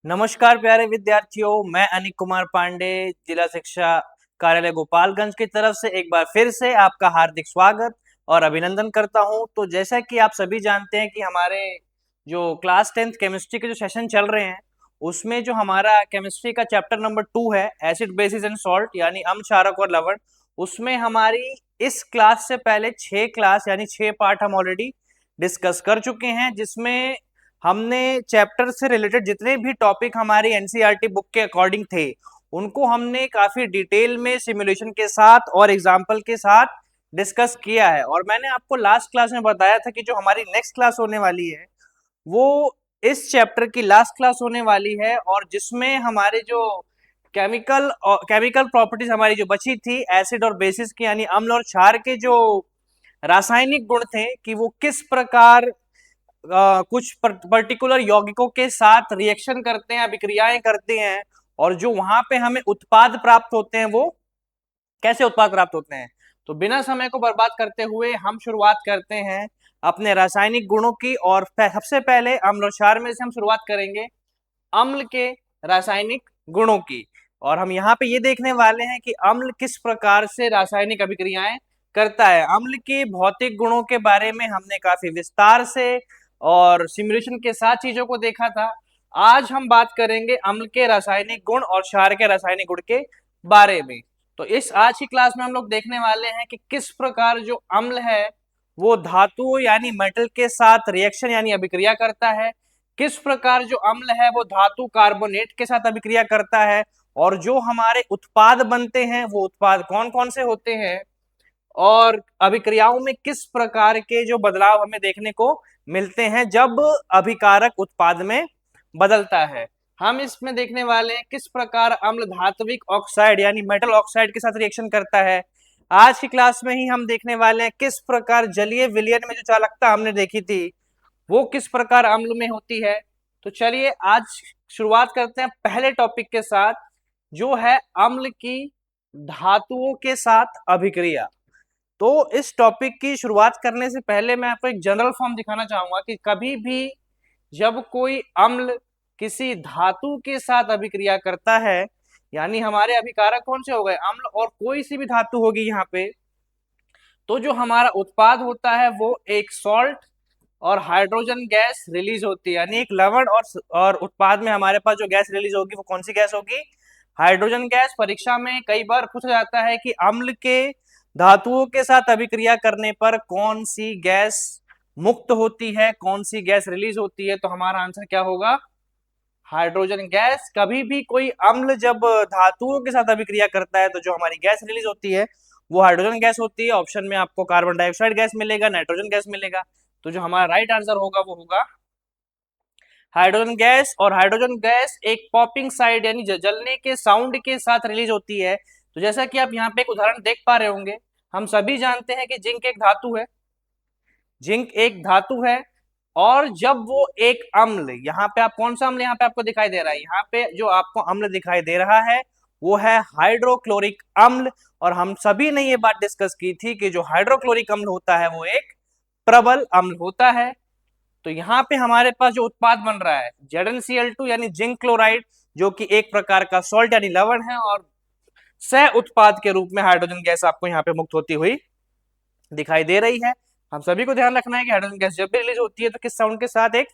नमस्कार प्यारे विद्यार्थियों, मैं अनिक कुमार पांडे, जिला शिक्षा कार्यालय गोपालगंज की तरफ से एक बार फिर से आपका हार्दिक स्वागत और अभिनंदन करता हूं। तो जैसा कि आप सभी जानते हैं कि हमारे जो क्लास 10th केमिस्ट्री के जो सेशन चल रहे हैं, उसमें जो हमारा केमिस्ट्री का चैप्टर नंबर 2 है, एसिड बेसिस एंड सॉल्ट, यानी अम्ल क्षारक और लवण, उसमें हमारी इस क्लास से पहले 6 क्लास यानी 6 पार्ट हम ऑलरेडी डिस्कस कर चुके हैं, जिसमें हमने चैप्टर से रिलेटेड जितने भी टॉपिक हमारी एनसीईआरटी बुक के अकॉर्डिंग थे, उनको हमने काफी डिटेल में सिमुलेशन के साथ और एग्जाम्पल के साथ डिस्कस किया है। और मैंने आपको लास्ट क्लास में बताया था कि जो हमारी नेक्स्ट क्लास होने वाली है वो इस चैप्टर की लास्ट क्लास होने वाली है, और जिसमें हमारे जो केमिकल प्रॉपर्टीज हमारी जो बची थी एसिड और बेसिस की, यानी अम्ल और क्षार के जो रासायनिक गुण थे कि वो किस प्रकार कुछ पर्टिकुलर यौगिकों के साथ रिएक्शन करते हैं, अभिक्रियाएं करते हैं, और जो वहां पे हमें उत्पाद प्राप्त होते हैं वो कैसे उत्पाद प्राप्त होते हैं। तो बिना समय को बर्बाद करते हुए हम शुरुआत करते हैं अपने रासायनिक गुणों की। और सबसे पहले अम्ल और क्षार में से हम शुरुआत करेंगे अम्ल के रासायनिक गुणों की। और हम यहाँ पे ये देखने वाले हैं कि अम्ल किस प्रकार से रासायनिक अभिक्रियाएं करता है। अम्ल के भौतिक गुणों के बारे में हमने काफी विस्तार से और सिमुलेशन के साथ चीजों को देखा था। आज हम बात करेंगे अम्ल के रासायनिक गुण और क्षार के रासायनिक गुण के बारे में। तो इस आज की क्लास में हम लोग देखने वाले हैं कि किस प्रकार जो अम्ल है वो धातु यानी मेटल के साथ रिएक्शन यानी अभिक्रिया करता है, किस प्रकार जो अम्ल है वो धातु कार्बोनेट के साथ अभिक्रिया करता है, और जो हमारे उत्पाद बनते हैं वो उत्पाद कौन कौन से होते हैं, और अभिक्रियाओं में किस प्रकार के जो बदलाव हमें देखने को मिलते हैं जब अभिकारक उत्पाद में बदलता है। हम इसमें देखने वाले हैं किस प्रकार अम्ल धात्विक ऑक्साइड यानी मेटल ऑक्साइड के साथ रिएक्शन करता है। आज की क्लास में ही हम देखने वाले हैं किस प्रकार जलीय विलयन में जो चालकता हमने देखी थी वो किस प्रकार अम्ल में होती है। तो चलिए आज शुरुआत करते हैं पहले टॉपिक के साथ, जो है अम्ल की धातुओं के साथ अभिक्रिया। तो इस टॉपिक की शुरुआत करने से पहले मैं आपको एक जनरल फॉर्म दिखाना चाहूंगा कि कभी भी जब कोई अम्ल किसी धातु के साथ अभिक्रिया करता है, यानी हमारे अभिकारक कौन से हो गए अम्ल और कोई सी भी धातु होगी यहाँ पे, तो जो हमारा उत्पाद होता है वो एक सॉल्ट और हाइड्रोजन गैस रिलीज होती है, यानी एक लवण और उत्पाद में हमारे पास जो गैस रिलीज होगी वो कौन सी गैस होगी, हाइड्रोजन गैस। परीक्षा में कई बार पूछा जाता है कि अम्ल के धातुओं के साथ अभिक्रिया करने पर कौन सी गैस मुक्त होती है, कौन सी गैस रिलीज होती है, तो हमारा आंसर क्या होगा, हाइड्रोजन गैस। कभी भी कोई अम्ल जब धातुओं के साथ अभिक्रिया करता है तो जो हमारी गैस रिलीज होती है वो हाइड्रोजन गैस होती है। ऑप्शन में आपको कार्बन डाइऑक्साइड गैस मिलेगा, नाइट्रोजन गैस मिलेगा, तो जो हमारा राइट आंसर होगा वो होगा हाइड्रोजन गैस। और हाइड्रोजन गैस एक पॉपिंग साइड यानी जलने के साउंड के साथ रिलीज होती है। तो जैसा कि आप यहाँ पे एक उदाहरण देख पा रहे होंगे, हम सभी जानते हैं कि जिंक एक धातु है, जिंक एक धातु है, और जब वो एक अम्ल, यहाँ पे आप कौन सा अम्ल यहाँ पे आपको दिखाई दे रहा है, यहाँ पे जो आपको अम्ल दिखाई दे रहा है वो है हाइड्रोक्लोरिक अम्ल। और हम सभी ने ये बात डिस्कस की थी कि जो हाइड्रोक्लोरिक अम्ल होता है वो एक प्रबल अम्ल होता है। तो यहाँ पे हमारे पास जो उत्पाद बन रहा है ZnCl2 यानी जिंक क्लोराइड, जो कि एक प्रकार का सॉल्ट यानी लवण है, और सह उत्पाद के रूप में हाइड्रोजन गैस आपको यहाँ पे मुक्त होती हुई दिखाई दे रही है। हम सभी को ध्यान रखना है कि हाइड्रोजन गैस जब भी रिलीज होती है तो किस साउंड के साथ, एक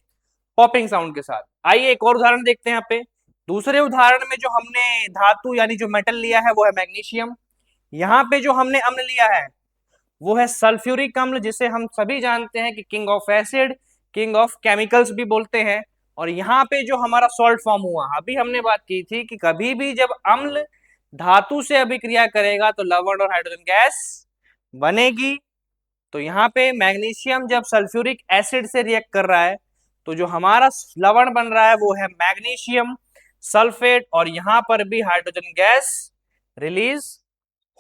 पॉपिंग साउंड के साथ। आइए एक और उदाहरण देखते हैं यहाँ पे। दूसरे उदाहरण में जो हमने धातु यानी जो मेटल लिया है वो है मैग्नीशियम। यहाँ पे जो हमने अम्ल लिया है वो है सल्फ्यूरिक अम्ल, जिसे हम सभी जानते हैं कि king of acid, king of chemicals भी बोलते हैं। और यहाँ पे जो हमारा सॉल्ट फॉर्म हुआ, अभी हमने बात की थी कि कभी भी जब अम्ल धातु से अभिक्रिया करेगा तो लवण और हाइड्रोजन गैस बनेगी। तो यहाँ पे मैग्नीशियम जब सल्फ्यूरिक एसिड से रिएक्ट कर रहा है तो जो हमारा लवण बन रहा है वो है मैग्नीशियम सल्फेट, और यहाँ पर भी हाइड्रोजन गैस रिलीज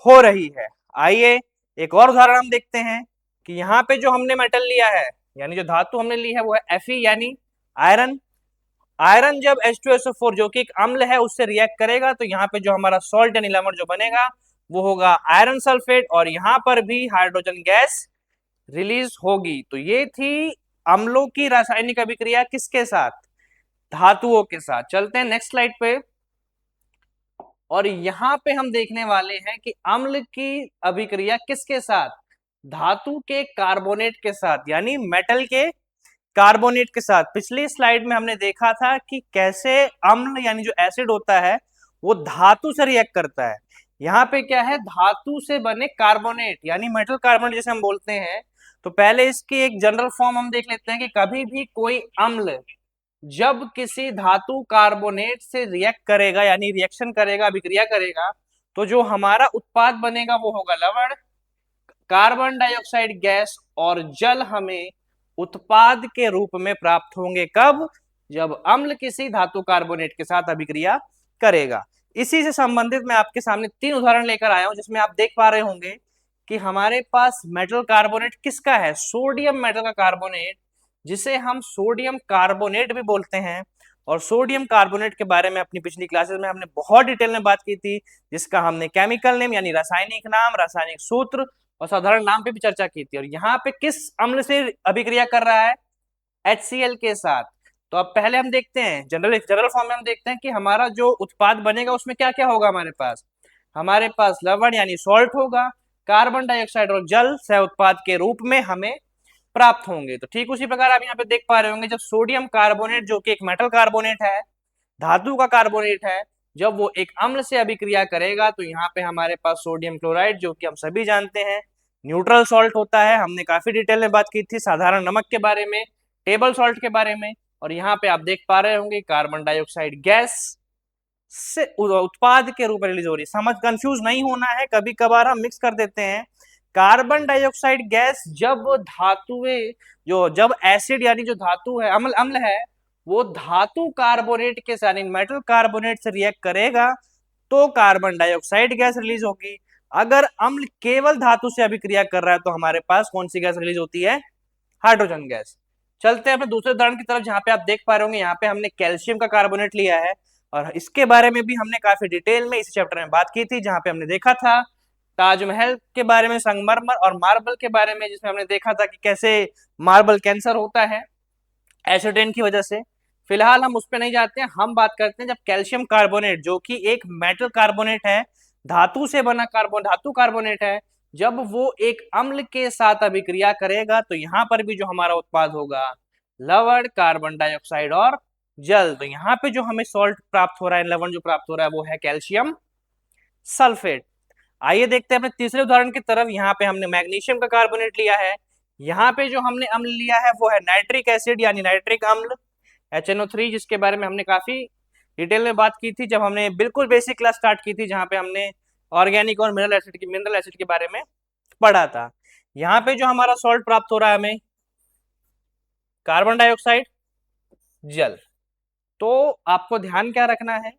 हो रही है। आइए एक और उदाहरण हम देखते हैं कि यहाँ पे जो हमने मेटल लिया है यानी जो धातु हमने ली है वो है Fe यानी आयरन। आयरन जब H2SO4 जो कि एक अम्ल है उससे रिएक्ट करेगा तो यहाँ पे जो हमारा सॉल्ट यानी लवण जो बनेगा वो होगा आयरन सल्फेट, और यहाँ पर भी हाइड्रोजन गैस रिलीज होगी। तो ये थी अम्लों की रासायनिक अभिक्रिया किसके साथ, धातुओं के साथ। चलते हैं नेक्स्ट स्लाइड पे, और यहां पे हम देखने वाले हैं कि अम्ल की अभिक्रिया किसके साथ, धातु के कार्बोनेट के साथ, यानी मेटल के कार्बोनेट के साथ। पिछली स्लाइड में हमने देखा था कि कैसे अम्ल यानी जो एसिड होता है वो धातु से रिएक्ट करता है। यहाँ पे क्या है, धातु से बने कार्बोनेट यानी मेटल कार्बोनेट जिसे हम बोलते हैं। तो पहले इसकी एक जनरल फॉर्म हम देख लेते हैं कि कभी भी कोई अम्ल जब किसी धातु कार्बोनेट से रिएक्ट करेगा यानी रिएक्शन करेगा, अभिक्रिया करेगा, तो जो हमारा उत्पाद बनेगा वो होगा लवण, कार्बन डाइऑक्साइड गैस और जल हमें उत्पाद के रूप में प्राप्त होंगे। कब, जब अम्ल किसी धातु कार्बोनेट के साथ अभिक्रिया करेगा। इसी से संबंधित मैं आपके सामने 3 उदाहरण लेकर आया हूं, जिसमें आप देख पा रहे होंगे कि हमारे पास मेटल कार्बोनेट किसका है, सोडियम मेटल का कार्बोनेट, जिसे हम सोडियम कार्बोनेट भी बोलते हैं। और सोडियम कार्बोनेट के बारे में अपनी पिछली क्लासेस में हमने बहुत डिटेल में बात की थी, जिसका हमने केमिकल नेम यानी रासायनिक नाम, रासायनिक सूत्र और साधारण नाम पे भी चर्चा की थी। और यहाँ पे किस अम्ल से अभिक्रिया कर रहा है, HCl के साथ। तो अब पहले हम देखते हैं जनरल फॉर्म में हम देखते हैं कि हमारा जो उत्पाद बनेगा उसमें क्या क्या होगा। हमारे पास लवण यानी सॉल्ट होगा, कार्बन डाइऑक्साइड और जल सह उत्पाद के रूप में हमें प्राप्त होंगे। तो ठीक उसी प्रकार आप यहाँ पे देख पा रहे होंगे, जब सोडियम कार्बोनेट जो कि एक मेटल कार्बोनेट है, धातु का कार्बोनेट है, जब वो एक अम्ल से अभिक्रिया करेगा तो यहाँ पे हमारे पास सोडियम क्लोराइड, जो कि हम सभी जानते हैं न्यूट्रल सॉल्ट होता है। हमने काफी डिटेल में बात की थी साधारण नमक के बारे में, टेबल सॉल्ट के बारे में। और यहाँ पे आप देख पा रहे होंगे कार्बन डाइऑक्साइड गैस से उत्पाद के रूप में रिलीज हो रही है। समझ, कंफ्यूज नहीं होना है, कभी कभार हम मिक्स कर देते हैं। कार्बन डाइऑक्साइड गैस जब धातुएं, जब एसिड यानी जो धातु है, अम्ल है, वो धातु कार्बोनेट के साथ मेटल कार्बोनेट से रिएक्ट करेगा तो कार्बन डाइऑक्साइड गैस रिलीज होगी। अगर अम्ल केवल धातु से अभिक्रिया कर रहा है तो हमारे पास कौन सी गैस रिलीज होती है, हाइड्रोजन गैस। चलते हैं अपने दूसरे उदाहरण की तरफ, जहां पे आप देख पा रहे होंगे यहाँ पे हमने कैल्शियम का कार्बोनेट लिया है, और इसके बारे में भी हमने काफी डिटेल में इस चैप्टर में बात की थी, जहां पे हमने देखा था ताजमहल के बारे में, संगमरमर और मार्बल के बारे में, जिसमें हमने देखा था कि कैसे मार्बल कैंसर होता है एसिड की वजह से। फिलहाल हम उस पर नहीं जाते हैं, हम बात करते हैं जब कैल्शियम कार्बोनेट, जो कि एक मेटल कार्बोनेट है, धातु से बना धातु कार्बोनेट है, जब वो एक अम्ल के साथ अभिक्रिया करेगा तो यहाँ पर भी जो हमारा उत्पाद होगा लवण, कार्बन डाइऑक्साइड और जल। तो यहाँ पे जो हमें सॉल्ट प्राप्त हो रहा है, लवण जो प्राप्त हो रहा है, वो है कैल्शियम सल्फेट। आइए देखते हैं अपने तीसरे उदाहरण की तरफ। यहाँ पे हमने मैग्नीशियम का कार्बोनेट लिया है। यहाँ पे जो हमने अम्ल लिया है वो है नाइट्रिक एसिड यानी नाइट्रिक अम्ल HNO3, जिसके बारे में हमने काफी डिटेल में बात की थी जब हमने बिल्कुल बेसिक क्लास स्टार्ट की थी, जहाँ पे हमने ऑर्गेनिक और मिनरल एसिड के बारे में पढ़ा था। यहाँ पे जो हमारा सॉल्ट प्राप्त हो रहा है हमें कार्बन डाइऑक्साइड, जल। तो आपको ध्यान क्या रखना है,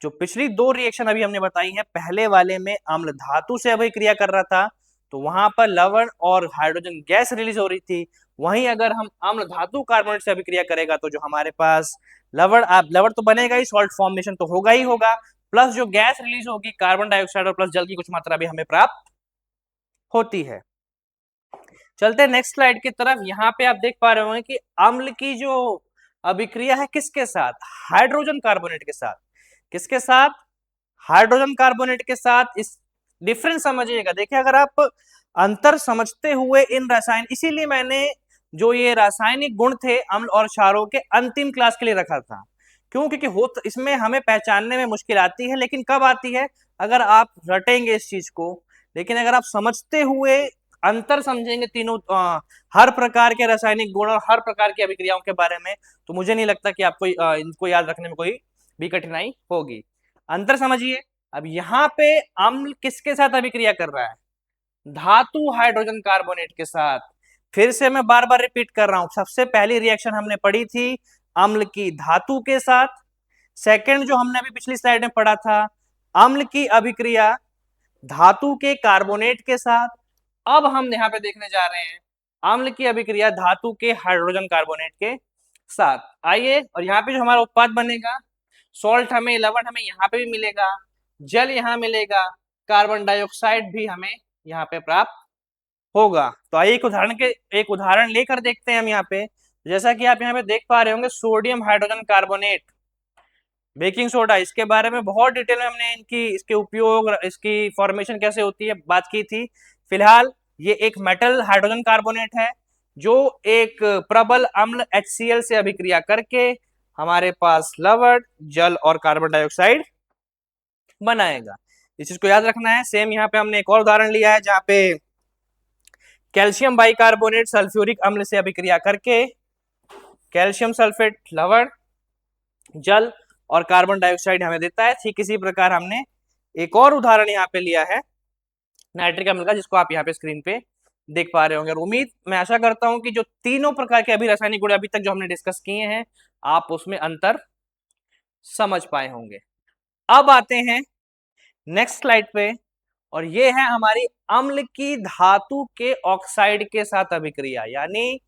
जो पिछली 2 रिएक्शन अभी हमने बताई हैं, पहले वाले में अम्ल धातु से अभिक्रिया कर रहा था तो वहां पर लवण और हाइड्रोजन गैस रिलीज हो रही थी। वहीं अगर हम अम्ल धातु कार्बोनेट से अभिक्रिया करेगा तो जो हमारे पास लवण तो बनेगा ही, सॉल्ट फॉर्मेशन तो होगा ही होगा, प्लस जो गैस रिलीज होगी कार्बन डाइऑक्साइड और प्लस जल की कुछ मात्रा भी हमें प्राप्त होती है। चलते हैं नेक्स्ट स्लाइड की तरफ। यहाँ पे आप देख पा रहे होंगे कि अम्ल की जो अभिक्रिया है किसके साथ, हाइड्रोजन कार्बोनेट के साथ। किसके साथ, हाइड्रोजन कार्बोनेट के साथ। इस डिफरेंस समझिएगा, देखिए अगर आप अंतर समझते हुए इन रसायन, इसीलिए मैंने जो ये रासायनिक गुण थे अम्ल और क्षारों के अंतिम क्लास के लिए रखा था। क्यों, क्योंकि इसमें हमें पहचानने में मुश्किल आती है, लेकिन कब आती है, अगर आप रटेंगे इस चीज को। लेकिन अगर आप समझते हुए अंतर समझेंगे तीनों हर प्रकार के रासायनिक गुण और हर प्रकार की अभिक्रियाओं के बारे में, तो मुझे नहीं लगता कि आपको इनको याद रखने में कोई भी कठिनाई होगी। अंतर समझिए। अब यहाँ पे अम्ल किसके साथ अभिक्रिया कर रहा है, धातु हाइड्रोजन कार्बोनेट के साथ। फिर से मैं बार बार रिपीट कर रहा हूं, सबसे पहली रिएक्शन हमने पढ़ी थी अम्ल की धातु के साथ। सेकंड जो हमने अभी पिछली स्लाइड में पढ़ा था, अम्ल की अभिक्रिया धातु के कार्बोनेट के साथ। अब हम यहाँ पे देखने जा रहे हैं अम्ल की अभिक्रिया धातु के हाइड्रोजन कार्बोनेट के साथ। आइए, और यहाँ पे जो हमारा उत्पाद बनेगा, सॉल्ट हमें, लवण हमें यहाँ पे भी मिलेगा, जल यहाँ मिलेगा, कार्बन डाइऑक्साइड भी हमें यहाँ पे प्राप्त होगा। तो आइए एक उदाहरण लेकर देखते हैं हम यहाँ पे। जैसा कि आप यहाँ पे देख पा रहे होंगे, sodium hydrogen carbonate, baking soda, इसके बारे में बहुत डिटेल में हमने इसके उपयोग, इसकी फॉर्मेशन कैसे होती है बात की थी। फिलहाल ये एक मेटल हाइड्रोजन कार्बोनेट है जो एक प्रबल अम्ल HCl से अभिक्रिया करके हमारे पास लवण, जल और कार्बन डाइऑक्साइड बनाएगा। इस चीज को याद रखना है। सेम यहाँ पे हमने एक और उदाहरण लिया है जहाँ पे कैल्शियम बाइकार्बोनेट सल्फ्यूरिक अम्ल से अभिक्रिया करके कैल्शियम सल्फेट, लवण, जल और कार्बन डाइऑक्साइड हमें देता है। ठीक इसी प्रकार हमने एक और उदाहरण यहाँ पे लिया है नाइट्रिक अम्ल का, जिसको आप यहाँ पे स्क्रीन पे देख पा रहे होंगे। और उम्मीद, मैं आशा करता हूं कि जो तीनों प्रकार के अभी रासायनिक गुण अभी तक जो हमने डिस्कस किए हैं, आप उसमें अंतर समझ पाए होंगे। अब आते हैं नेक्स्ट स्लाइड पे, और ये है हमारी अम्ल की धातु के ऑक्साइड के साथ अभिक्रिया, यानी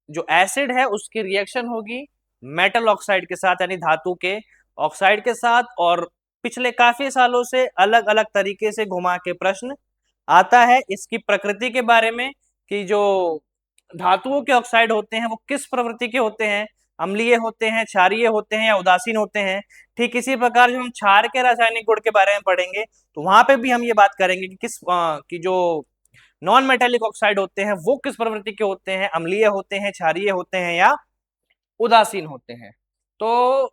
जो एसिड है उसकी रिएक्शन होगी मेटल ऑक्साइड के साथ, यानी धातु के ऑक्साइड के साथ। और पिछले काफी सालों से अलग अलग तरीके से घुमा के प्रश्न आता है इसकी प्रकृति के बारे में, कि जो धातुओं के ऑक्साइड होते हैं वो किस प्रवृत्ति के होते हैं, अम्लीय होते हैं, क्षारीय होते हैं या उदासीन होते हैं। ठीक इसी प्रकार जब हम क्षार के रासायनिक गुण के बारे में पढ़ेंगे तो वहां पे भी हम ये बात करेंगे कि कि जो नॉन मेटेलिक ऑक्साइड होते हैं वो किस प्रवृत्ति के होते हैं, अम्लीय होते हैं, क्षारीय होते हैं या उदासीन होते हैं। तो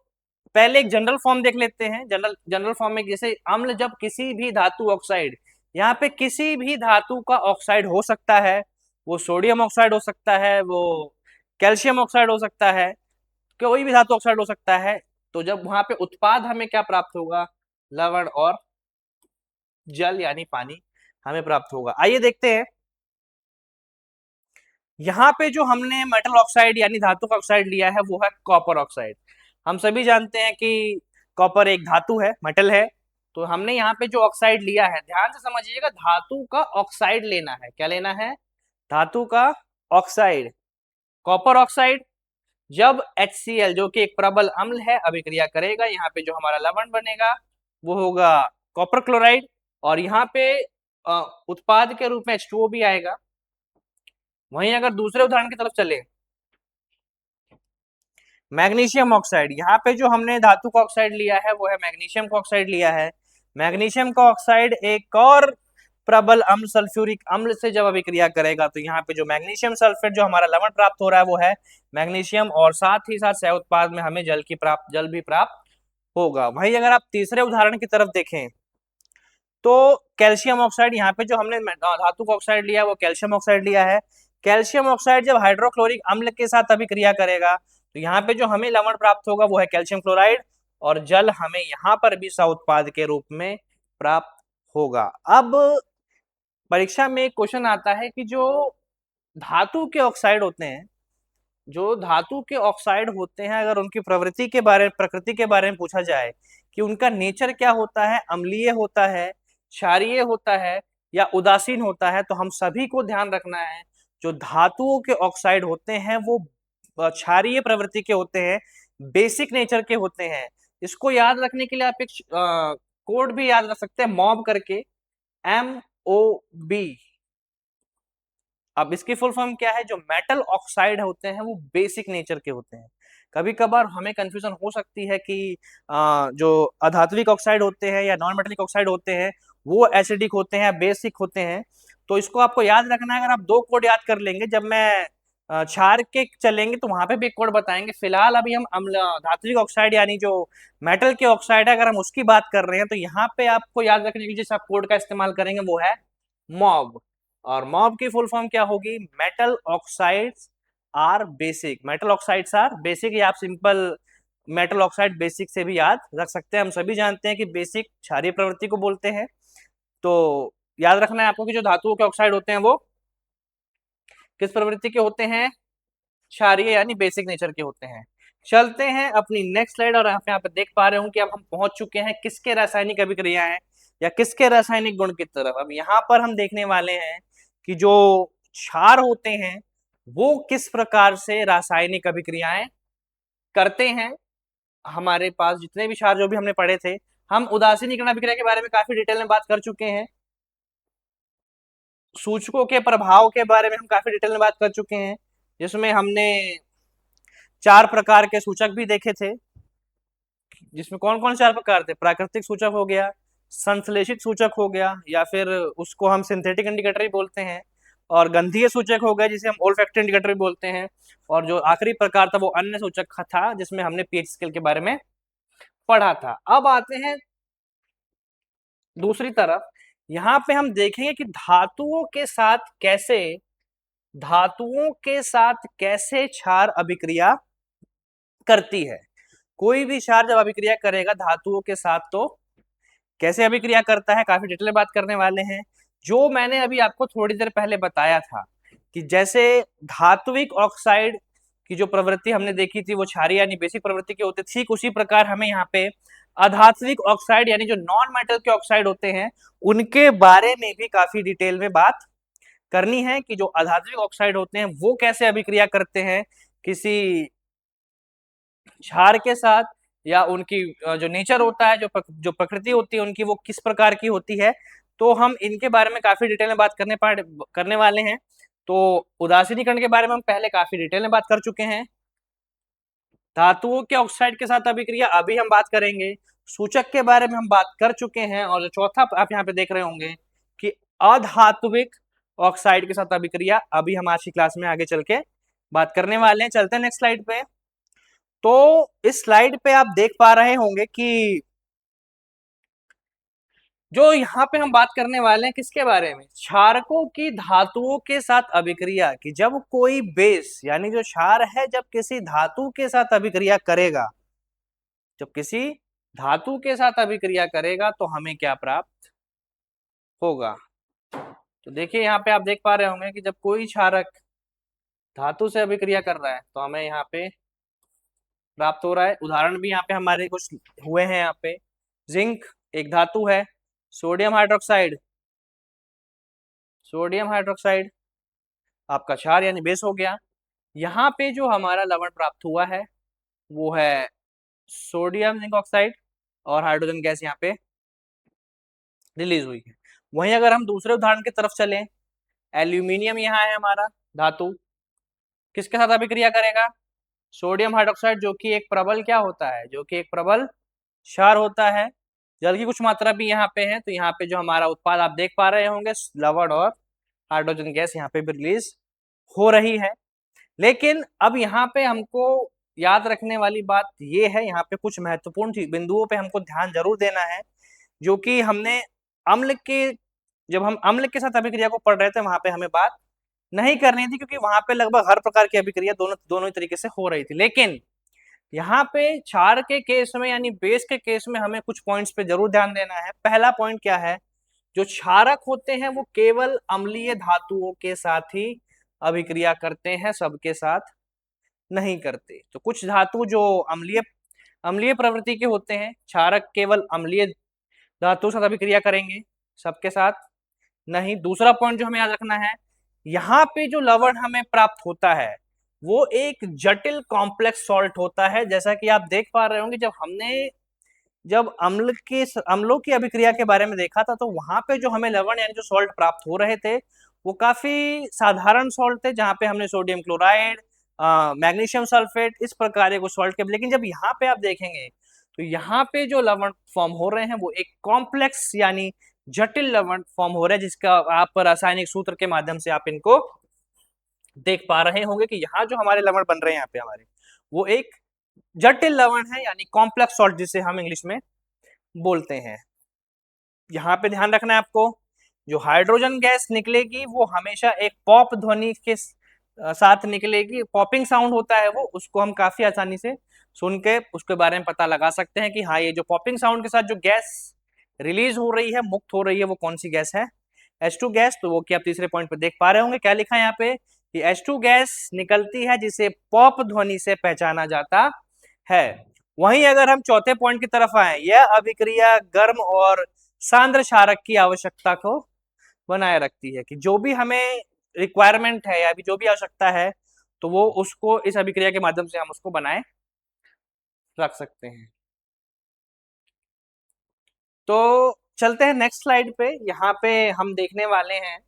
पहले एक जनरल फॉर्म देख लेते हैं। जनरल फॉर्म में जैसे अम्ल जब किसी भी धातु ऑक्साइड, यहाँ पे किसी भी धातु का ऑक्साइड हो सकता है, वो सोडियम ऑक्साइड हो सकता है, वो कैल्शियम ऑक्साइड हो सकता है, कोई भी धातु ऑक्साइड हो सकता है। तो जब वहां पे उत्पाद हमें क्या प्राप्त होगा, लवण और जल यानी पानी हमें प्राप्त होगा। आइए देखते हैं, यहाँ पे जो हमने मेटल ऑक्साइड यानी धातु का ऑक्साइड लिया है वो है कॉपर ऑक्साइड। हम सभी जानते हैं कि कॉपर एक धातु है, मेटल है। तो हमने यहाँ पे जो ऑक्साइड लिया है, ध्यान से समझिएगा, धातु का ऑक्साइड लेना है। क्या लेना है? धातु का ऑक्साइड, कॉपर ऑक्साइड। जब HCl जो कि एक प्रबल अम्ल है अभिक्रिया करेगा, यहाँ पे जो हमारा लवण बनेगा वो होगा कॉपर क्लोराइड, और यहाँ पे उत्पाद के रूप में H2O भी आएगा। वहीं अगर दूसरे उदाहरण की तरफ चले, मैग्नीशियम ऑक्साइड, यहाँ पे जो हमने धातु का ऑक्साइड लिया है वो है मैग्नीशियम का ऑक्साइड लिया है। मैग्नीशियम का ऑक्साइड एक और प्रबल अम्ल सल्फ्यूरिक अम्ल से जब अभिक्रिया करेगा तो यहाँ पे जो मैग्नीशियम सल्फेट जो हमारा लवण प्राप्त हो रहा है वो है मैग्नीशियम, और साथ ही साथ सह उत्पाद में हमें जल भी प्राप्त होगा। वहीं अगर आप तीसरे उदाहरण की तरफ देखें तो कैल्शियम ऑक्साइड, यहाँ पे जो हमने धातु का ऑक्साइड लिया है वो कैल्शियम ऑक्साइड लिया है। कैल्शियम ऑक्साइड जब हाइड्रोक्लोरिक अम्ल के साथ अभिक्रिया करेगा तो यहाँ पे जो हमें लवण प्राप्त होगा वो है कैल्शियम क्लोराइड, और जल हमें यहाँ पर भी सह उत्पाद के रूप में प्राप्त होगा। अब परीक्षा में एक क्वेश्चन आता है कि जो धातु के ऑक्साइड होते हैं, जो धातु के ऑक्साइड होते हैं, अगर उनकी प्रकृति के बारे में पूछा जाए कि उनका नेचर क्या होता है, अम्लीय होता है, क्षारीय होता है या उदासीन होता है, तो हम सभी को ध्यान रखना है जो धातुओं के ऑक्साइड होते हैं वो क्षारीय प्रवृत्ति के होते हैं, बेसिक नेचर के होते हैं। इसको याद रखने के लिए आप एक कोड भी याद रख सकते हैं, मॉब करके, MOB। अब इसकी फुल फॉर्म क्या है? जो मेटल ऑक्साइड होते हैं वो बेसिक नेचर के होते हैं। कभी कभार हमें कंफ्यूजन हो सकती है कि जो अधात्विक ऑक्साइड होते हैं या नॉन मेटेलिक ऑक्साइड होते हैं वो एसिडिक होते हैं या बेसिक होते हैं। तो इसको आपको याद रखना है। अगर आप दो कोड याद कर लेंगे, जब मैं क्षार के चलेंगे तो वहां पे भी एक कोड बताएंगे। फिलहाल अभी हम अम्ल धात्विक ऑक्साइड यानी जो मेटल के ऑक्साइड है, अगर हम उसकी बात कर रहे हैं तो यहाँ पे आपको याद रखने की जिस आप कोड का इस्तेमाल करेंगे वो है मॉब। और मॉब की फुल फॉर्म क्या होगी? Metal oxides are basic. Metal oxides are basic, या आप सिंपल मेटल ऑक्साइड बेसिक से भी याद रख सकते हैं। हम सभी जानते हैं कि बेसिक क्षारीय प्रवृत्ति को बोलते हैं। तो याद रखना है आपको कि जो धातुओं के ऑक्साइड होते हैं वो किस प्रवृत्ति के होते हैं? क्षारीय यानी बेसिक नेचर के होते हैं। चलते हैं अपनी नेक्स्ट स्लाइड, और यहाँ पे देख पा रहे हो कि अब हम पहुंच चुके हैं किसके रासायनिक अभिक्रिया है या किसके रासायनिक गुण की तरफ। अब यहाँ पर हम देखने वाले हैं कि जो क्षार होते हैं वो किस प्रकार से रासायनिक अभिक्रियाएं करते हैं। हमारे पास जितने भी क्षार जो भी हमने पढ़े थे, हम उदासीनीकरण अभिक्रिया के बारे में काफी डिटेल में बात कर चुके हैं, सूचकों के प्रभाव के बारे में हम काफी डिटेल में बात कर चुके हैं, जिसमें हमने 4 प्रकार के सूचक भी देखे थे, जिसमें कौन कौन 4 प्रकार थे? प्राकृतिक सूचक हो गया, संश्लेषित सूचक हो गया, या फिर उसको हम सिंथेटिक इंडिकेटर भी बोलते हैं, और गंधीय सूचक हो गया जिसे हम ओल्फैक्टरी इंडिकेटर भी बोलते हैं, और जो आखिरी प्रकार था वो अन्य सूचक था जिसमें हमने पीएच स्केल के बारे में पढ़ा था। अब आते हैं दूसरी तरफ, यहाँ पे हम देखेंगे कि धातुओं के साथ कैसे क्षार अभिक्रिया करती है। कोई भी क्षार जब अभिक्रिया करेगा धातुओं के साथ तो कैसे अभिक्रिया करता है, काफी डिटेल में बात करने वाले हैं। जो मैंने अभी आपको थोड़ी देर पहले बताया था कि जैसे धात्विक ऑक्साइड की जो प्रवृत्ति हमने देखी थी वो क्षारीय यानी बेसिक प्रवृत्ति की होती, ठीक उसी प्रकार हमें यहाँ पे अधात्विक ऑक्साइड यानी जो नॉन मेटल के ऑक्साइड होते हैं उनके बारे में भी काफी डिटेल में बात करनी है कि जो अधात्विक ऑक्साइड होते हैं वो कैसे अभिक्रिया करते हैं किसी क्षार के साथ, या उनकी जो नेचर होता है, जो प्रकृति होती है उनकी वो किस प्रकार की होती है। तो हम इनके बारे में काफी डिटेल में बात करने वाले हैं। तो उदासीनीकरण के बारे में हम पहले काफी डिटेल में बात कर चुके हैं। धातुओं के ऑक्साइड के साथ अभिक्रिया अभी हम बात करेंगे। सूचक के बारे में हम बात कर चुके हैं, और जो चौथा आप यहाँ पे देख रहे होंगे कि अधात्विक ऑक्साइड के साथ अभिक्रिया, अभी हम आज की क्लास में आगे चल के बात करने वाले हैं। चलते हैं नेक्स्ट स्लाइड पे। तो इस स्लाइड पे आप देख पा रहे होंगे कि जो यहाँ पे हम बात करने वाले हैं किसके बारे में, क्षारकों की धातुओं के साथ अभिक्रिया की। जब कोई बेस यानी जो क्षार है जब किसी धातु के साथ अभिक्रिया करेगा, जब किसी धातु के साथ अभिक्रिया करेगा तो हमें क्या प्राप्त होगा। तो देखिए यहाँ पे आप देख पा रहे होंगे कि जब कोई क्षारक धातु से अभिक्रिया कर रहा है तो हमें यहाँ पे प्राप्त हो रहा है। उदाहरण भी यहाँ पे हमारे कुछ हुए हैं। यहाँ पे जिंक एक धातु है, सोडियम हाइड्रोक्साइड आपका क्षार यानी बेस हो गया। यहाँ पे जो हमारा लवण प्राप्त हुआ है वो है सोडियम जिंक ऑक्साइड, और हाइड्रोजन गैस यहाँ पे रिलीज हुई है। वहीं अगर हम दूसरे उदाहरण की तरफ चलें, एल्यूमिनियम यहाँ है हमारा धातु, किसके साथ अभिक्रिया करेगा, सोडियम हाइड्रोक्साइड, जो कि एक प्रबल क्या होता है, जो कि एक प्रबल क्षार होता है। जल की कुछ मात्रा भी यहाँ पे है, तो यहाँ पे जो हमारा उत्पाद आप देख पा रहे होंगे लवण और हाइड्रोजन गैस यहाँ पे भी रिलीज हो रही है। लेकिन अब यहाँ पे हमको याद रखने वाली बात ये है, यहाँ पे कुछ महत्वपूर्ण बिंदुओं पे हमको ध्यान जरूर देना है, जो कि हमने अम्ल के जब हम अम्ल के साथ अभिक्रिया को पढ़ रहे थे वहां पे हमें बात नहीं करनी थी, क्योंकि वहां पे लगभग हर प्रकार की अभिक्रिया दोनों ही तरीके से हो रही थी। लेकिन यहाँ पे क्षार के केस में यानी बेस के केस में हमें कुछ पॉइंट्स पे जरूर ध्यान देना है। पहला पॉइंट क्या है, जो क्षारक होते हैं वो केवल अम्लीय धातुओं के साथ ही अभिक्रिया करते हैं, सबके साथ नहीं करते। तो कुछ धातु जो अम्लीय प्रवृत्ति के होते हैं, क्षारक केवल अम्लीय धातु के साथ अभिक्रिया करेंगे, सबके साथ नहीं। दूसरा पॉइंट जो हमें याद रखना है, यहाँ पे जो लवण हमें प्राप्त होता है वो एक जटिल कॉम्प्लेक्स सॉल्ट होता है। जैसा कि आप देख पा रहे होंगे, जब अम्लों की अभिक्रिया के बारे में देखा था तो वहां पे जो हमें लवण यानी जो सॉल्ट प्राप्त हो रहे थे वो काफी साधारण सॉल्ट थे, जहां पे हमने सोडियम क्लोराइड, मैग्नीशियम सल्फेट इस प्रकार के सॉल्ट के। लेकिन जब यहाँ पे आप देखेंगे तो यहाँ पे जो लवण फॉर्म हो रहे हैं वो एक कॉम्प्लेक्स यानी जटिल लवण फॉर्म हो रहा है, जिसका आप रासायनिक सूत्र के माध्यम से आप इनको देख पा रहे होंगे कि यहाँ जो हमारे लवण बन रहे हैं यहाँ पे हमारे, वो एक जटिल लवण है यानी कॉम्प्लेक्स सॉल्ट जिसे हम इंग्लिश में बोलते हैं। यहाँ पे ध्यान रखना है आपको, जो हाइड्रोजन गैस निकलेगी वो हमेशा एक पॉप ध्वनि के साथ निकलेगी। पॉपिंग साउंड होता है वो, उसको हम काफी आसानी से सुन के उसके बारे में पता लगा सकते हैं कि हाँ ये जो पॉपिंग साउंड के साथ जो गैस रिलीज हो रही है, मुक्त हो रही है, वो कौन सी गैस है, H2 गैस। तो वो कि आप तीसरे पॉइंट पे देख पा रहे होंगे क्या लिखा है यहाँ पे कि H2 गैस निकलती है जिसे पॉप ध्वनि से पहचाना जाता है। वहीं अगर हम चौथे पॉइंट की तरफ आए, यह अभिक्रिया गर्म और सांद्र क्षारक की आवश्यकता को बनाए रखती है, कि जो भी हमें रिक्वायरमेंट है या जो भी आवश्यकता है तो वो उसको इस अभिक्रिया के माध्यम से हम उसको बनाए रख सकते हैं। तो चलते हैं नेक्स्ट स्लाइड पे। यहाँ पे हम देखने वाले हैं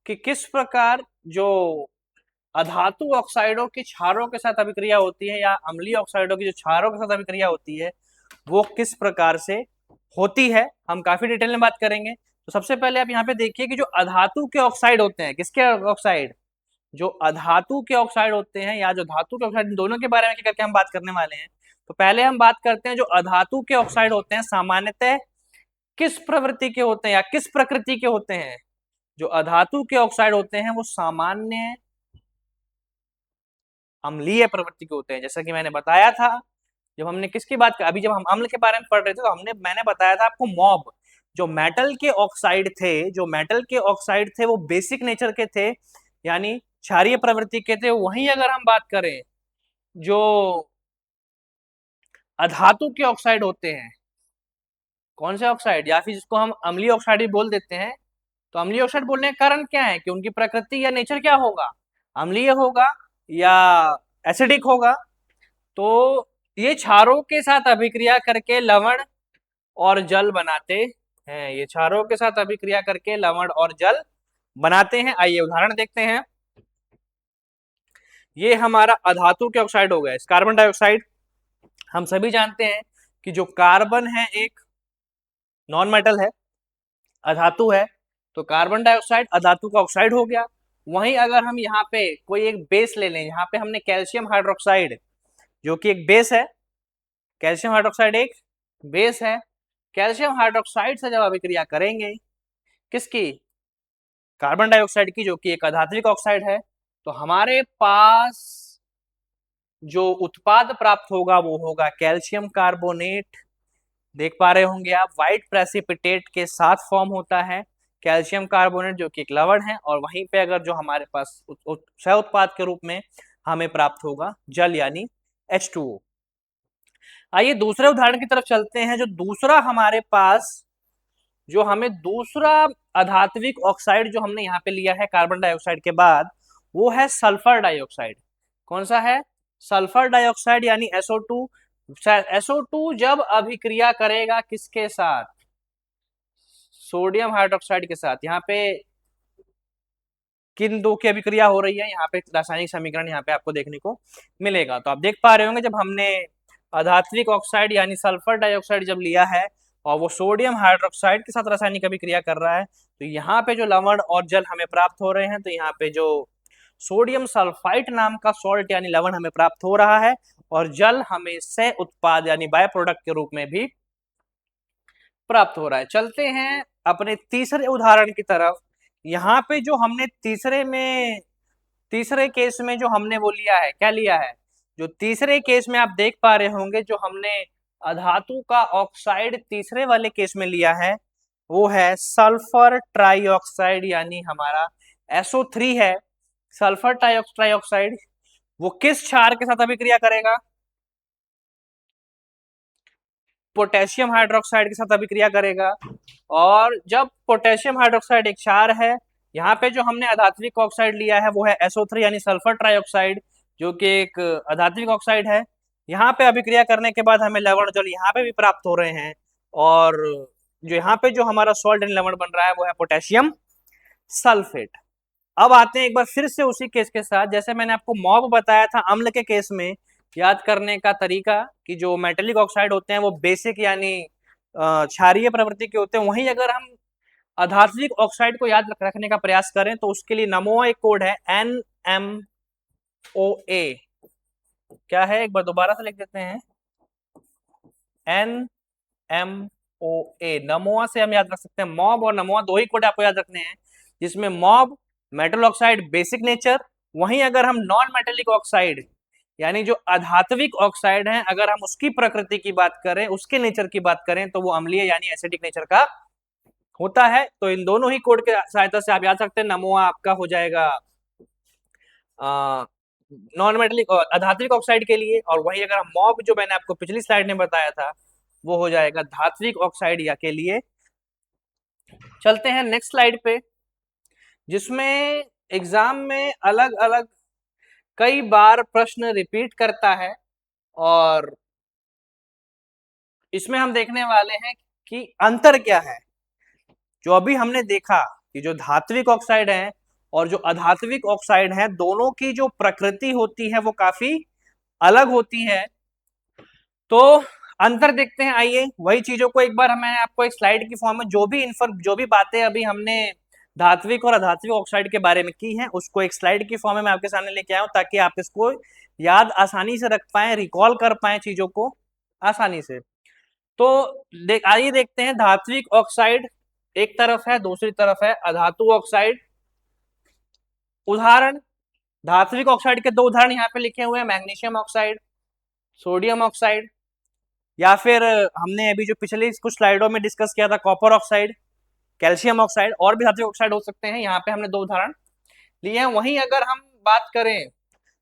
कि किस प्रकार जो अधातु ऑक्साइडों की क्षारों के साथ अभिक्रिया होती है या अम्लीय ऑक्साइडों की जो क्षारों के साथ अभिक्रिया होती है वो किस प्रकार से होती है, हम काफी डिटेल में बात करेंगे। तो सबसे पहले आप यहाँ पे देखिए कि जो अधातु के ऑक्साइड होते हैं, किसके ऑक्साइड, जो अधातु के ऑक्साइड होते हैं या जो धातु के ऑक्साइड, दोनों के बारे में करके हम बात करने वाले हैं। तो पहले हम बात करते हैं जो अधातु के ऑक्साइड होते हैं सामान्यतः किस प्रवृत्ति के होते हैं या किस प्रकृति के होते हैं। जो अधातु के ऑक्साइड होते हैं वो सामान्य अम्लीय प्रवृत्ति के होते हैं। जैसा कि मैंने बताया था, जब हमने किसकी बात कर, अभी जब हम अम्ल के बारे में पढ़ रहे थे तो मैंने बताया था आपको मॉब, जो मेटल के ऑक्साइड थे, जो मेटल के ऑक्साइड थे वो बेसिक नेचर के थे यानी क्षारीय प्रवृत्ति के थे। वहीं अगर हम बात करें जो अधातु के ऑक्साइड होते हैं, कौन से ऑक्साइड, या फिर जिसको हम अम्लीय ऑक्साइड भी बोल देते हैं, तो अम्लीय ऑक्साइड बोलने का कारण क्या है कि उनकी प्रकृति या नेचर क्या होगा, अम्लीय होगा या एसिडिक होगा। तो ये क्षारों के साथ अभिक्रिया करके लवण और जल बनाते हैं, ये क्षारों के साथ अभिक्रिया करके लवण और जल बनाते हैं। आइए उदाहरण देखते हैं। ये हमारा अधातु के ऑक्साइड हो गए, कार्बन डाइऑक्साइड। हम सभी जानते हैं कि जो कार्बन है एक नॉन मेटल है, अधातु है, तो कार्बन डाइऑक्साइड अधातु का ऑक्साइड हो गया। वहीं अगर हम यहाँ पे कोई एक बेस ले लें, यहाँ पे हमने कैल्शियम हाइड्रोक्साइड जो कि एक बेस है, कैल्शियम हाइड्रोक्साइड एक बेस है। कैल्शियम हाइड्रोक्साइड से जब अभिक्रिया करेंगे किसकी, कार्बन डाइऑक्साइड की, जो कि एक अधात्विक ऑक्साइड है, तो हमारे पास जो उत्पाद प्राप्त होगा वो होगा कैल्शियम कार्बोनेट। देख पा रहे होंगे आप, व्हाइट प्रेसिपिटेट के साथ फॉर्म होता है कैल्शियम कार्बोनेट, जो कि एक लवण है, और वहीं पे अगर जो हमारे पास सह उत्पाद के रूप में हमें प्राप्त होगा जल यानी H2O। आइए दूसरे उदाहरण की तरफ चलते हैं। जो दूसरा हमारे पास, जो हमें दूसरा अधात्विक ऑक्साइड जो हमने यहाँ पे लिया है कार्बन डाइऑक्साइड के बाद, वो है सल्फर डाइऑक्साइड। कौन सा है, सल्फर डाइऑक्साइड यानी SO2। SO2 जब अभिक्रिया करेगा किसके साथ, सोडियम हाइड्रोक्साइड के साथ। यहाँ पे किन दो की अभिक्रिया हो रही है, यहाँ पे रासायनिक समीकरण यहाँ पे आपको देखने को मिलेगा। तो आप देख पा रहे होंगे जब हमने अधात्विक ऑक्साइड यानी सल्फर डाइऑक्साइड जब लिया है और वो सोडियम हाइड्रोक्साइड के साथ रासायनिक अभिक्रिया कर रहा है, तो यहाँ पे जो लवण और जल हमें प्राप्त हो रहे हैं, तो यहाँ पे जो सोडियम सल्फाइड नाम का सॉल्ट यानी लवण हमें प्राप्त हो रहा है, और जल हमें सह उत्पाद यानी बाय प्रोडक्ट के रूप में भी प्राप्त हो रहा है। चलते हैं अपने तीसरे उदाहरण की तरफ। यहाँ पे जो हमने तीसरे केस में जो हमने वो लिया है, क्या लिया है, जो तीसरे केस में आप देख पा रहे होंगे जो हमने अधातु का ऑक्साइड तीसरे वाले केस में लिया है, वो है सल्फर ट्राइऑक्साइड यानी हमारा SO3 है। सल्फर ट्राइऑक्साइड वो किस क्षार के साथ अभिक्रिया करेगा, पोटेशियम हाइड्रोक्साइड के साथ अभिक्रिया करेगा। और जब पोटेशियम हाइड्रोक्साइड एक क्षार है, यहाँ पे जो हमने अधात्विक ऑक्साइड लिया है वो है SO3 यानी सल्फर ट्राइऑक्साइड, जो कि एक अधात्विक ऑक्साइड है। यहाँ पे अभिक्रिया करने के बाद हमें लवण जल यहाँ पे भी प्राप्त हो रहे हैं, और जो यहाँ पे जो हमारा सॉल्ट एंड लवण बन रहा है वो है पोटेशियम सल्फेट। अब आते हैं एक बार फिर से उसी केस के साथ, जैसे मैंने आपको मॉब बताया था अम्ल के केस में, याद करने का तरीका कि जो मेटेलिक ऑक्साइड होते हैं वो बेसिक यानी क्षारीय प्रवृत्ति के होते हैं। वहीं अगर हम अधात्विक ऑक्साइड को याद रखने का प्रयास करें तो उसके लिए नमोआ एक कोड है NMOA। क्या है, एक बार दोबारा से लिख देते हैं, NMOA। नमोआ से हम याद रख सकते हैं, मॉब और नमोआ दो ही कोड आपको याद रखने हैं, जिसमें mob metal oxide basic nature, वहीं अगर हम नॉन मेटेलिक ऑक्साइड यानी जो अधात्विक ऑक्साइड है, अगर हम उसकी प्रकृति की बात करें, उसके नेचर की बात करें, तो वो अम्लीय यानी एसिडिक नेचर का होता है। तो इन दोनों ही कोड के सहायता से आप याद सकते हैं, नमोआ आपका हो जाएगा नॉन मेटेलिक अधात्विक ऑक्साइड के लिए, और वहीं अगर हम मॉब जो मैंने आपको पिछली स्लाइड में बताया था वो हो जाएगा धात्विक ऑक्साइड या के लिए। चलते हैं नेक्स्ट स्लाइड पे, जिसमें एग्जाम में अलग अलग कई बार प्रश्न रिपीट करता है, और इसमें हम देखने वाले हैं कि अंतर क्या है। जो अभी हमने देखा कि जो धात्विक ऑक्साइड है और जो अधात्विक ऑक्साइड हैं, दोनों की जो प्रकृति होती है वो काफी अलग होती है। तो अंतर देखते हैं, आइए वही चीजों को एक बार मैं आपको एक स्लाइड की फॉर्म में जो भी बातें अभी हमने धात्विक और अधात्विक ऑक्साइड के बारे में की हैं, उसको एक स्लाइड की फॉर्म में मैं आपके सामने लेके आया हूं, ताकि आप इसको याद आसानी से रख पाए, रिकॉल कर पाए चीजों को आसानी से। तो आइए देखते हैं, धात्विक ऑक्साइड एक तरफ है, दूसरी तरफ है अधातु ऑक्साइड। उदाहरण, धात्विक ऑक्साइड के दो उदाहरण यहाँ पे लिखे हुए हैं, मैग्नीशियम ऑक्साइड, सोडियम ऑक्साइड, या फिर हमने अभी जो पिछले कुछ स्लाइडों में डिस्कस किया था कॉपर ऑक्साइड, कैल्शियम ऑक्साइड, और भी धात्विक ऑक्साइड हो सकते हैं। यहाँ पे हमने दो उदाहरण लिए हैं। वहीं अगर हम बात करें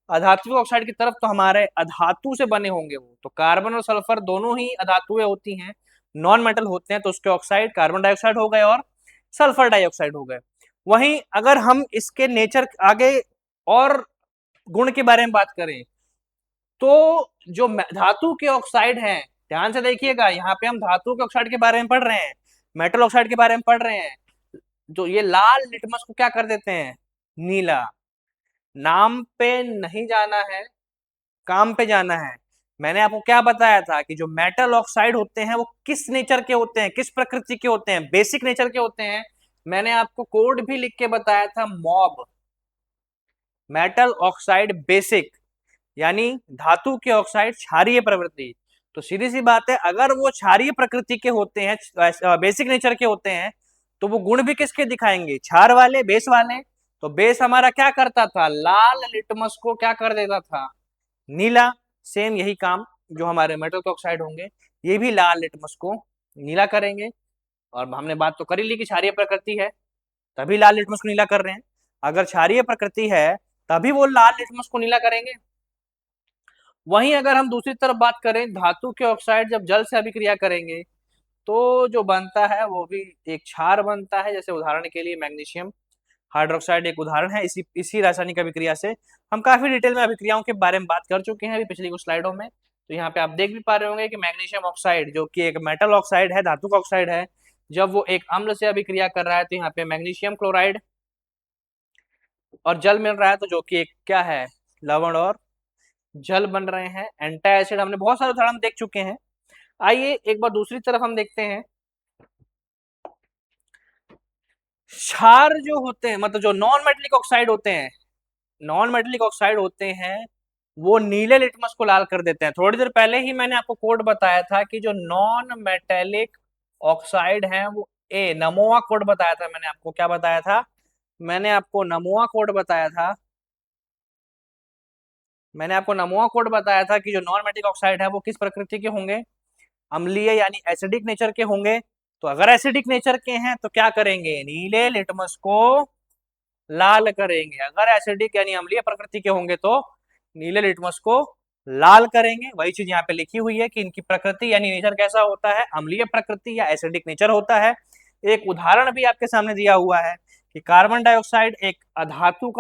अधात्विक ऑक्साइड की तरफ, तो हमारे अधातु से बने होंगे वो, तो कार्बन और सल्फर दोनों ही अधातुएं होती हैं, नॉन मेटल होते हैं, तो उसके ऑक्साइड कार्बन डाइऑक्साइड हो गए और सल्फर डाइऑक्साइड हो गए। वहीं अगर हम इसके नेचर आगे और गुण के बारे में बात करें, तो जो धातु के ऑक्साइड हैं, ध्यान से देखिएगा, यहाँ पे हम धातु के ऑक्साइड के बारे में पढ़ रहे हैं, मेटल ऑक्साइड के बारे में पढ़ रहे हैं। जो ये लाल लिटमस को क्या कर देते हैं, नीला। नाम पे नहीं जाना है, काम पे जाना है। मैंने आपको क्या बताया था कि जो मेटल ऑक्साइड होते हैं वो किस नेचर के होते हैं, किस प्रकृति के होते हैं, बेसिक नेचर के होते हैं। मैंने आपको कोड भी लिख के बताया था, मॉब, मेटल ऑक्साइड बेसिक, यानी धातु के ऑक्साइड क्षारीय प्रवृत्ति। तो सीधी सी बात है, अगर वो क्षारीय प्रकृति के होते हैं, बेसिक नेचर के होते हैं, तो वो गुण भी किसके दिखाएंगे, क्षार वाले, बेस वाले। तो बेस हमारा क्या करता था, लाल लिटमस को क्या कर देता था, नीला। सेम यही काम जो हमारे मेटल के ऑक्साइड होंगे, ये भी लाल लिटमस को नीला करेंगे। और हमने बात तो कर ही ली कि क्षारीय प्रकृति है, तभी लाल लिटमस को नीला कर रहे हैं। अगर क्षारीय प्रकृति है तभी वो लाल लिटमस को नीला करेंगे। वहीं अगर हम दूसरी तरफ बात करें, धातु के ऑक्साइड जब जल से अभिक्रिया करेंगे, तो जो बनता है वो भी एक क्षार बनता है। जैसे उदाहरण के लिए मैग्नीशियम हाइड्रोक्साइड एक उदाहरण है। इसी रासायनिक अभिक्रिया से हम काफी डिटेल में अभिक्रियाओं के बारे में बात कर चुके हैं अभी पिछली कुछ स्लाइडों में। तो यहाँ पे आप देख भी पा रहे होंगे कि मैग्नीशियम ऑक्साइड, जो कि एक मेटल ऑक्साइड है, धातु का ऑक्साइड है, जब वो एक अम्ल से अभिक्रिया कर रहा है, तो यहाँ पे मैग्नीशियम क्लोराइड और जल मिल रहा है, तो जो कि एक क्या है, लवण और जल बन रहे हैं। एंटी एसिड हमने बहुत सारे उदाहरण देख चुके हैं। आइए एक बार दूसरी तरफ हम देखते हैं, क्षार जो होते हैं, मतलब जो नॉन मेटेलिक ऑक्साइड होते हैं, नॉन मेटेलिक ऑक्साइड होते हैं, वो नीले लिटमस को लाल कर देते हैं। थोड़ी देर पहले ही मैंने आपको कोड बताया था कि जो नॉन मेटेलिक ऑक्साइड है वो नमोआ कोड बताया था। मैंने आपको क्या बताया था, मैंने आपको नमोआ कोड बताया था। मैंने आपको नमोआ कोड बताया था कि जो नॉन मेटेलिक ऑक्साइड है वो किस प्रकृति के होंगे, अम्लीय यानी एसिडिक नेचर के होंगे। तो अगर एसिडिक नेचर के हैं तो क्या करेंगे, नीले लिटमस को लाल करेंगे। अगर एसिडिक यानी अम्लीय प्रकृति के होंगे तो नीले लिटमस को लाल करेंगे। वही चीज यहाँ पे लिखी हुई है कि इनकी प्रकृति यानी नेचर कैसा होता है, अम्लीय प्रकृति या एसिडिक नेचर होता है। एक उदाहरण भी आपके सामने दिया हुआ है कि कार्बन डाइऑक्साइड एक अधातु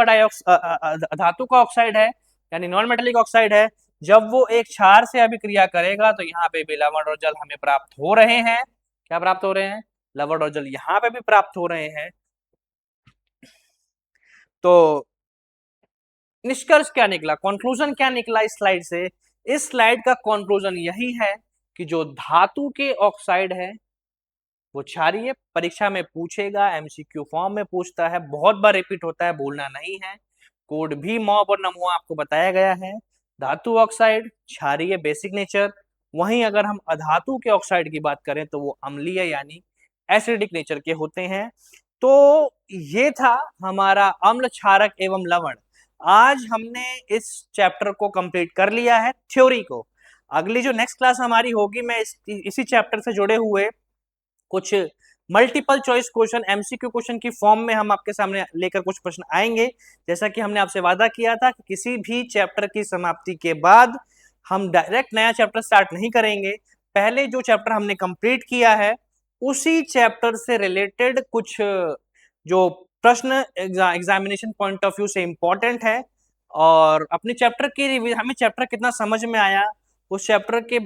का ऑक्साइड है, यानी नॉन मेटेलिक ऑक्साइड है। जब वो एक क्षार से अभिक्रिया करेगा तो यहाँ पे भी लवण और जल हमें प्राप्त हो रहे हैं। क्या प्राप्त हो रहे हैं, लवण और जल यहाँ पे भी प्राप्त हो रहे हैं। तो निष्कर्ष क्या निकला, कंक्लूजन क्या निकला इस स्लाइड से, इस स्लाइड का कंक्लूजन यही है कि जो धातु के ऑक्साइड है वो क्षारीय, परीक्षा में पूछेगा, एमसीक्यू फॉर्म में पूछता है, बहुत बार रिपीट होता है, भूलना नहीं है। कोड भी मॉब और नमोआ आपको बताया गया है। धातु ऑक्साइड क्षारीय बेसिक नेचर, वहीं अगर हम अधातु के ऑक्साइड की बात करें तो वो अम्लीय यानी एसिडिक नेचर के होते हैं। तो ये था हमारा अम्ल, क्षारक एवं लवण। आज हमने इस चैप्टर को कंप्लीट कर लिया है, थ्योरी को। अगली जो नेक्स्ट क्लास हमारी होगी, मैं इसी चैप्टर से जुड़े हुए कुछ multiple choice question, MCQ question की फॉर्म में हम आपके सामने लेकर कुछ प्रश्न आएंगे। जैसा कि हमने आपसे वादा किया था कि किसी भी चैप्टर की समाप्ति के बाद हम डायरेक्ट नया चैप्टर स्टार्ट नहीं करेंगे। पहले जो चैप्टर हमने कंप्लीट किया है उसी चैप्टर से रिलेटेड कुछ जो प्रश्न एग्जामिनेशन पॉइंट ऑफ व्यू से इंपॉर्टेंट है, और अपने चैप्टर की हमें चैप्टर कितना समझ में आया, उस चैप्टर के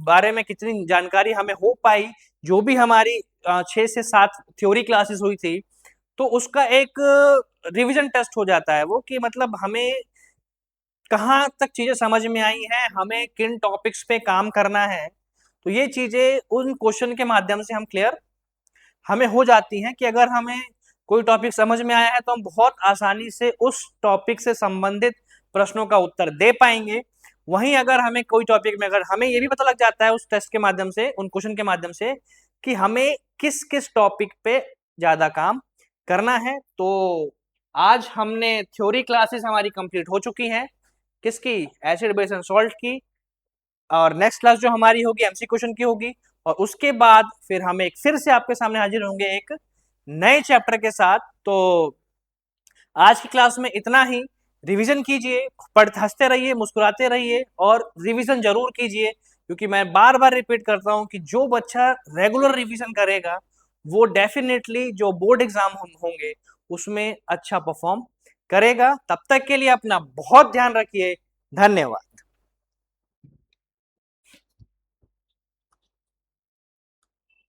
बारे में कितनी जानकारी हमें हो पाई, जो भी हमारी 6 से 7 थ्योरी क्लासेस हुई थी, तो उसका एक रिवीजन टेस्ट हो जाता है वो, कि मतलब हमें कहाँ तक चीजें समझ में आई हैं, हमें किन टॉपिक्स पे काम करना है। तो ये चीजें उन क्वेश्चन के माध्यम से हम क्लियर हमें हो जाती हैं, कि अगर हमें कोई टॉपिक समझ में आया है तो हम बहुत आसानी से उस टॉपिक से संबंधित प्रश्नों का उत्तर दे पाएंगे। वहीं अगर हमें कोई टॉपिक में, अगर हमें ये भी पता लग जाता है उस टेस्ट के माध्यम से, उन क्वेश्चन के माध्यम से, कि हमें किस किस टॉपिक पे ज्यादा काम करना है। तो आज हमने थ्योरी क्लासेस हमारी कंप्लीट हो चुकी हैं, किसकी, एसिड बेस एंड सॉल्ट की। और नेक्स्ट क्लास जो हमारी होगी एमसी क्वेश्चन की होगी, और उसके बाद फिर हम एक फिर से आपके सामने हाजिर होंगे एक नए चैप्टर के साथ। तो आज की क्लास में इतना ही। रिवीजन कीजिए, पढ़ते हंसते रहिए, मुस्कुराते रहिए, और रिवीजन जरूर कीजिए, क्योंकि मैं बार बार रिपीट करता हूं कि जो बच्चा रेगुलर रिवीजन करेगा वो डेफिनेटली जो बोर्ड एग्जाम होंगे उसमें अच्छा परफॉर्म करेगा। तब तक के लिए अपना बहुत ध्यान रखिए। धन्यवाद।